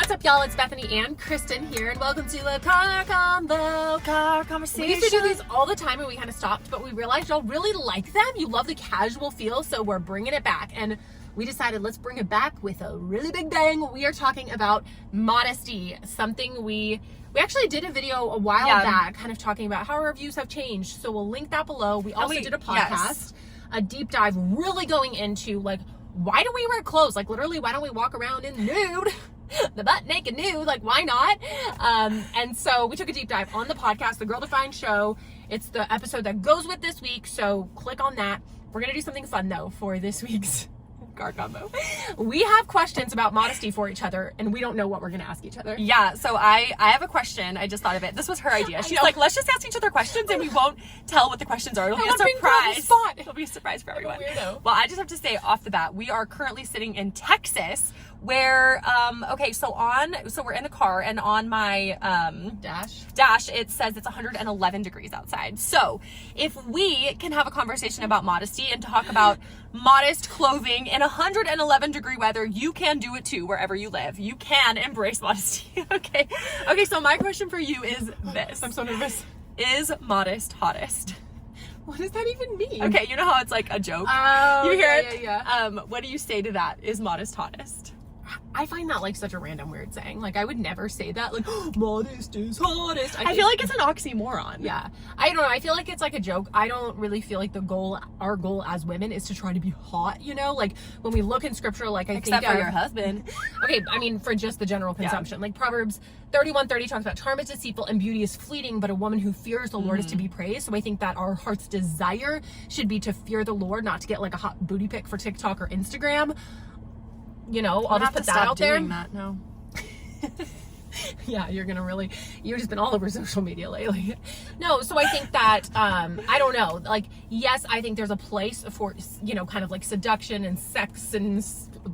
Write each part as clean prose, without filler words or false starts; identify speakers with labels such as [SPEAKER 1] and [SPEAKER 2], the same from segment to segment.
[SPEAKER 1] What's up, y'all? It's Bethany and Kristen here, and welcome to a car conversation. We used to do these all the time, and we kind of stopped, but we realized y'all really like them. You love the casual feel, so we're bringing it back. And we decided let's bring it back with a really big bang. We are talking about modesty, something we actually did a video a while back, kind of talking about how our views have changed. So we'll link that below. We also did a podcast, a deep dive, really going into like, why do we wear clothes? Like literally, why don't we walk around in nude? The butt naked nude, like why not? And so we took a deep dive on the podcast, the Girldefined show. It's the episode that goes with this week, so click on that. We're gonna do something fun though for this week's car combo. We have questions about modesty for each other, and we don't know what we're gonna ask each other.
[SPEAKER 2] Yeah, so I have a question. I just thought of it. This was her idea. She's like, let's just ask each other questions and we won't tell what the questions are. It'll be a surprise. It'll be a surprise for everyone.
[SPEAKER 1] Weirdo.
[SPEAKER 2] Well, I just have to say off the bat, we are currently sitting in Texas where so we're in the car, and on my dash it says it's 111 degrees outside. So if we can have a conversation about modesty and talk about modest clothing in 111 degree weather, you can do it too wherever you live. You can embrace modesty. Okay, so my question for you is this.
[SPEAKER 1] I'm so nervous.
[SPEAKER 2] Is modest hottest?
[SPEAKER 1] What does that even mean?
[SPEAKER 2] Okay, you know how it's like a joke?
[SPEAKER 1] Oh,
[SPEAKER 2] you hear it?
[SPEAKER 1] Yeah.
[SPEAKER 2] What do you say to that? Is modest hottest?
[SPEAKER 1] I find that like such a random weird saying. Like I would never say that. Like modest is hottest.
[SPEAKER 2] I feel like it's an oxymoron.
[SPEAKER 1] Yeah. I don't know. I feel like it's like a joke. I don't really feel like our goal as women is to try to be hot, you know? Like when we look in scripture, like
[SPEAKER 2] Except for your husband.
[SPEAKER 1] Okay, I mean for just the general consumption. Like Proverbs 31:30 talks about charm is deceitful and beauty is fleeting, but a woman who fears the Lord is to be praised. So I think that our heart's desire should be to fear the Lord, not to get like a hot booty pic for TikTok or Instagram. You know, I'll just put that out there.
[SPEAKER 2] No.
[SPEAKER 1] Yeah, you've just been all over social media lately. No, so I think that, I don't know, like, yes, I think there's a place for, you know, kind of like seduction and sex and,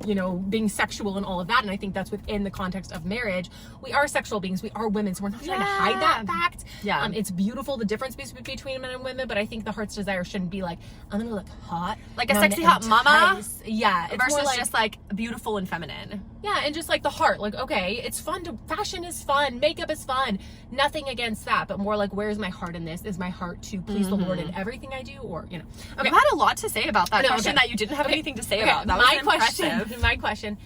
[SPEAKER 1] you know, being sexual and all of that. And I think that's within the context of marriage. We are sexual beings. We are women. So we're not trying to hide that fact.
[SPEAKER 2] Yeah.
[SPEAKER 1] It's beautiful, the difference between men and women. But I think the heart's desire shouldn't be like, I'm going to look hot.
[SPEAKER 2] Like a sexy hot mama.
[SPEAKER 1] Yeah. It's
[SPEAKER 2] versus
[SPEAKER 1] more
[SPEAKER 2] just like beautiful and feminine.
[SPEAKER 1] Yeah, and just like the heart, like, okay, it's fun fashion is fun, makeup is fun, nothing against that, but more like, where's my heart in this? Is my heart to please the Lord in everything I do, or, you know?
[SPEAKER 2] Okay. You had a lot to say about that question that you didn't have anything to say about. That was impressive.
[SPEAKER 1] My question,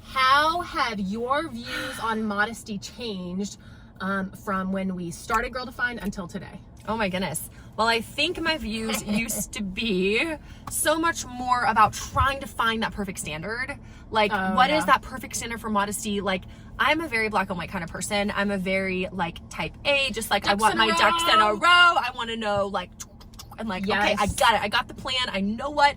[SPEAKER 1] how have your views on modesty changed from when we started Girldefined until today?
[SPEAKER 2] Oh my goodness. Well, I think my views used to be so much more about trying to find that perfect standard. Like, what is that perfect standard for modesty? Like, I'm a very black and white kind of person. I'm a very, like, type A, just like, I want my ducks in a row. I want to know, like, and like, okay, I got it. I got the plan. I know what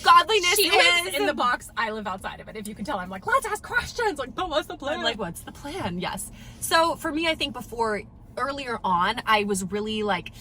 [SPEAKER 2] godliness
[SPEAKER 1] She
[SPEAKER 2] is.
[SPEAKER 1] lives in the box. I live outside of it. If you can tell, I'm like, let's ask questions. Like, but what's the plan?
[SPEAKER 2] I'm like, what's the plan? Yes. So for me, I think earlier on, I was really like,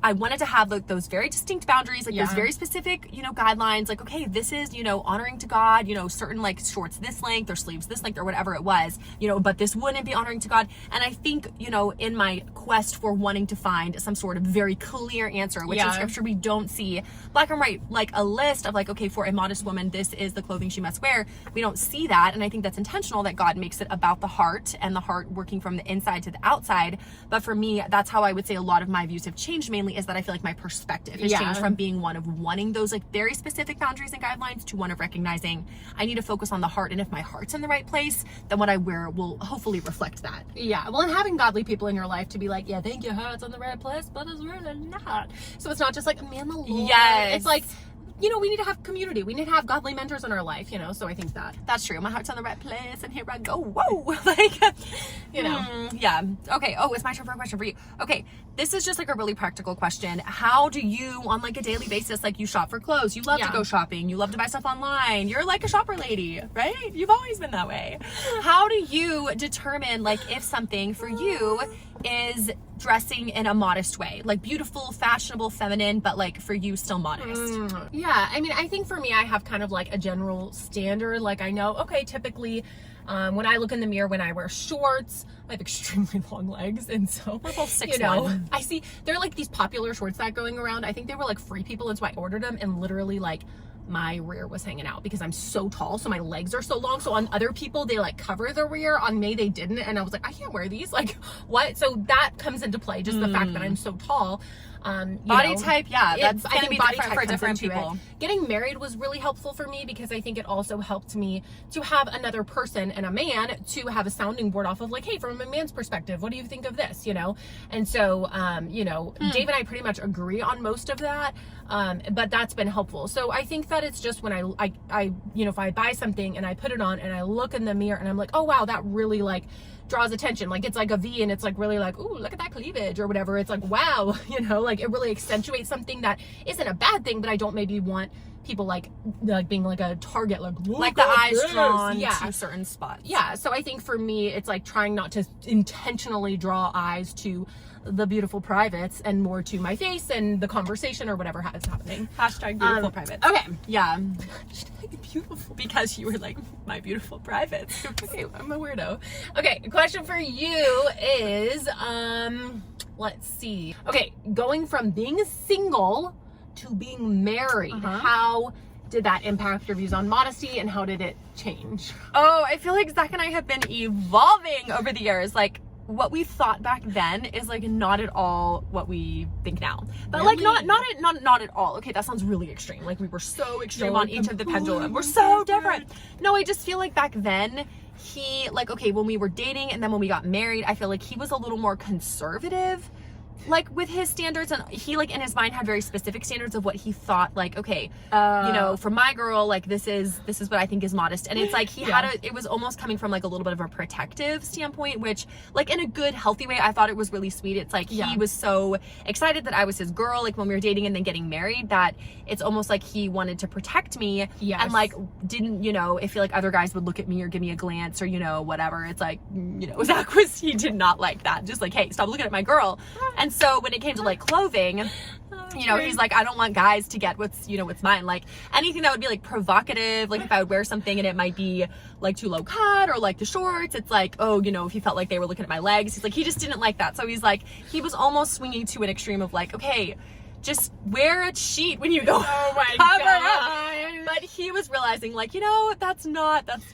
[SPEAKER 2] I wanted to have like those very distinct boundaries, like those very specific, you know, guidelines, like, okay, this is, you know, honoring to God, you know, certain like shorts this length or sleeves this length or whatever it was, you know, but this wouldn't be honoring to God. And I think, you know, in my quest for wanting to find some sort of very clear answer, which in scripture we don't see black and white, like a list of like, okay, for a modest woman, this is the clothing she must wear. We don't see that. And I think that's intentional, that God makes it about the heart, and the heart working from the inside to the outside. But for me, that's how I would say a lot of my views have changed, mainly is that I feel like my perspective has changed from being one of wanting those like very specific boundaries and guidelines to one of recognizing I need to focus on the heart, and if my heart's in the right place, then what I wear will hopefully reflect that.
[SPEAKER 1] Yeah, well, and having godly people in your life to be like, yeah, thank you, heart's in the right place, but it's really not. So it's not just like, man, the Lord.
[SPEAKER 2] Yes.
[SPEAKER 1] It's like, you know, we need to have community. We need to have godly mentors in our life, you know, so I think
[SPEAKER 2] that's true. My heart's in the right place, and here I go. Whoa. Like,
[SPEAKER 1] you know.
[SPEAKER 2] Yeah. Okay. Oh, it's my turn for a question for you. Okay. This is just like a really practical question. How do you, on like a daily basis, like you shop for clothes, you love to go shopping, you love to buy stuff online, you're like a shopper lady, right? You've always been that way. How do you determine like if something for you is dressing in a modest way, like beautiful, fashionable, feminine, but like for you still modest?
[SPEAKER 1] Yeah, I mean, I think for me, I have kind of like a general standard. Like I know, okay, typically when I look in the mirror, when I wear shorts, I have extremely long legs, and so
[SPEAKER 2] we're both 6'1".
[SPEAKER 1] You know, I see there are like these popular shorts that are going around. I think they were like free people, and so I ordered them, and literally like my rear was hanging out because I'm so tall, so my legs are so long. So on other people, they like cover the rear. On me, they didn't, and I was like, I can't wear these. Like, what? So that comes into play, just the fact that I'm so tall.
[SPEAKER 2] Body type, that's
[SPEAKER 1] I think
[SPEAKER 2] be
[SPEAKER 1] body
[SPEAKER 2] different
[SPEAKER 1] type
[SPEAKER 2] for different people.
[SPEAKER 1] Getting married was really helpful for me because I think it also helped me to have another person and a man to have a sounding board off of, like, hey, from a man's perspective, what do you think of this, you know? And so, Dave and I pretty much agree on most of that, but that's been helpful. So I think that it's just when I if I buy something and I put it on and I look in the mirror and I'm like, oh wow, that really like draws attention. Like, it's like a V and it's like really like, ooh, look at that cleavage or whatever. It's like, wow, like it really accentuates something that isn't a bad thing, but I don't maybe want people like being like a target, like
[SPEAKER 2] the eyes drawn to certain spots.
[SPEAKER 1] Yeah. So I think for me, it's like trying not to intentionally draw eyes to the beautiful privates and more to my face and the conversation or whatever is happening.
[SPEAKER 2] Hashtag beautiful privates.
[SPEAKER 1] Okay.
[SPEAKER 2] Yeah.
[SPEAKER 1] Beautiful.
[SPEAKER 2] Because you were like, my beautiful privates.
[SPEAKER 1] Okay, I'm a weirdo. Okay, question for you is, let's see. Okay, going from being single to being married, how did that impact your views on modesty and how did it change?
[SPEAKER 2] Oh, I feel like Zach and I have been evolving over the years. Like, what we thought back then is like not at all what we think now. But
[SPEAKER 1] really?
[SPEAKER 2] like not at all. Okay, that sounds really extreme. Like we were so extreme on each of the pendulum. We're so different. No, I just feel like back then he like, okay, when we were dating and then when we got married, I feel like he was a little more conservative like with his standards, and he like in his mind had very specific standards of what he thought like, okay, for my girl, like this is what I think is modest. And it's like he had it was almost coming from like a little bit of a protective standpoint, which like in a good healthy way I thought it was really sweet. It's like he was so excited that I was his girl, like when we were dating and then getting married, that it's almost like he wanted to protect me and like didn't, if like other guys would look at me or give me a glance or whatever, it's like, Zach he did not like that, just like, hey, stop looking at my girl. And so when it came to like clothing, he's like, I don't want guys to get what's mine. Like anything that would be like provocative, like if I would wear something and it might be like too low cut or like the shorts, it's like, oh, if he felt like they were looking at my legs, he's like, he just didn't like that. So he's like, he was almost swinging to an extreme of like, okay, just wear a sheet when you go.
[SPEAKER 1] Oh my God.
[SPEAKER 2] But he was realizing like, that's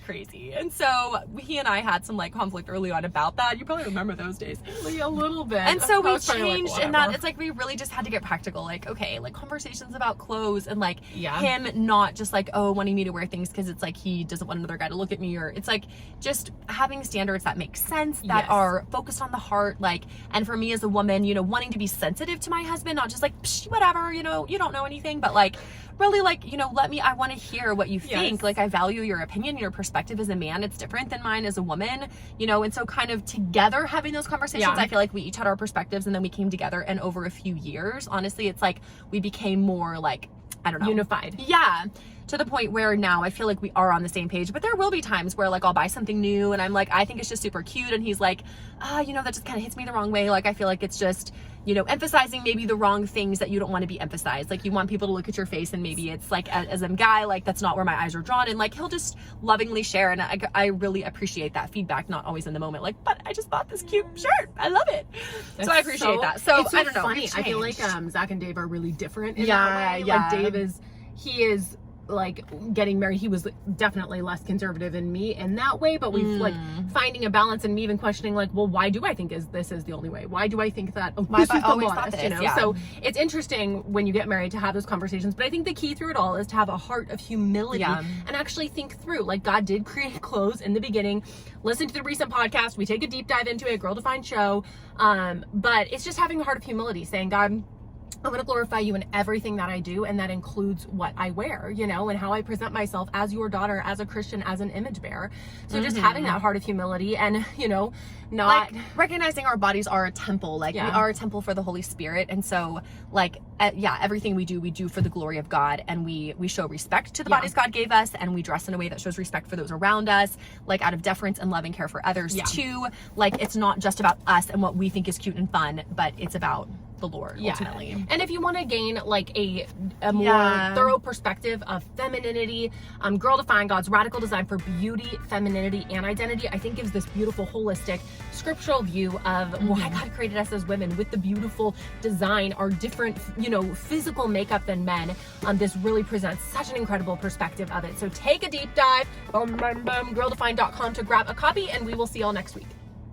[SPEAKER 2] crazy. And so he and I had some like conflict early on about that. You probably remember those days.
[SPEAKER 1] A little bit.
[SPEAKER 2] And so we changed in that it's like, we really just had to get practical. Like, okay, like conversations about clothes and like him not just like, wanting me to wear things because it's like he doesn't want another guy to look at me, or it's like just having standards that make sense, that are focused on the heart. Like, and for me as a woman, wanting to be sensitive to my husband, not just like, whatever, you don't know anything, but like really like, I want to hear what you think. Like I value your opinion, your perspective as a man. It's different than mine as a woman, and so kind of together having those conversations, I feel like we each had our perspectives and then we came together, and over a few years, honestly, it's like we became more like, I don't know,
[SPEAKER 1] unified.
[SPEAKER 2] Yeah. To the point where now I feel like we are on the same page, but there will be times where like I'll buy something new and I'm like, I think it's just super cute, and he's like, that just kind of hits me the wrong way. Like I feel like it's just, emphasizing maybe the wrong things that you don't want to be emphasized. Like you want people to look at your face, and maybe it's like as a guy, like that's not where my eyes are drawn, and like he'll just lovingly share, and I really appreciate that feedback, not always in the moment, like, but I just bought this cute shirt, I love it. So I appreciate that. So I don't know,
[SPEAKER 1] funny. I feel like Zach and Dave are really different in that way. Like Dave he is like getting married, he was definitely less conservative than me in that way, but we've like finding a balance, and me even questioning like, well, why do I think this is the only way? Why do I think that this is the modest, So it's interesting when you get married to have those conversations, but I think the key through it all is to have a heart of humility and actually think through, like, God did create clothes in the beginning. Listen to the recent podcast, we take a deep dive into it, Girldefined show, but it's just having a heart of humility, saying, God, I'm going to glorify you in everything that I do, and that includes what I wear, and how I present myself as your daughter, as a Christian, as an image bearer. So just having that heart of humility, and, not
[SPEAKER 2] like recognizing our bodies are a temple, like we are a temple for the Holy Spirit. And so like, everything we do for the glory of God, and we show respect to the bodies God gave us, and we dress in a way that shows respect for those around us, like out of deference and love and care for others too. Like it's not just about us and what we think is cute and fun, but it's about the Lord,
[SPEAKER 1] Yeah.
[SPEAKER 2] ultimately.
[SPEAKER 1] And if you want to gain like a more
[SPEAKER 2] Yeah.
[SPEAKER 1] thorough perspective of femininity, Girldefined, God's radical design for beauty, femininity, and identity, I think gives this beautiful, holistic, scriptural view of why God created us as women with the beautiful design, our different, you know, physical makeup than men. This really presents such an incredible perspective of it. So take a deep dive, girldefined.com to grab a copy, and we will see y'all next week.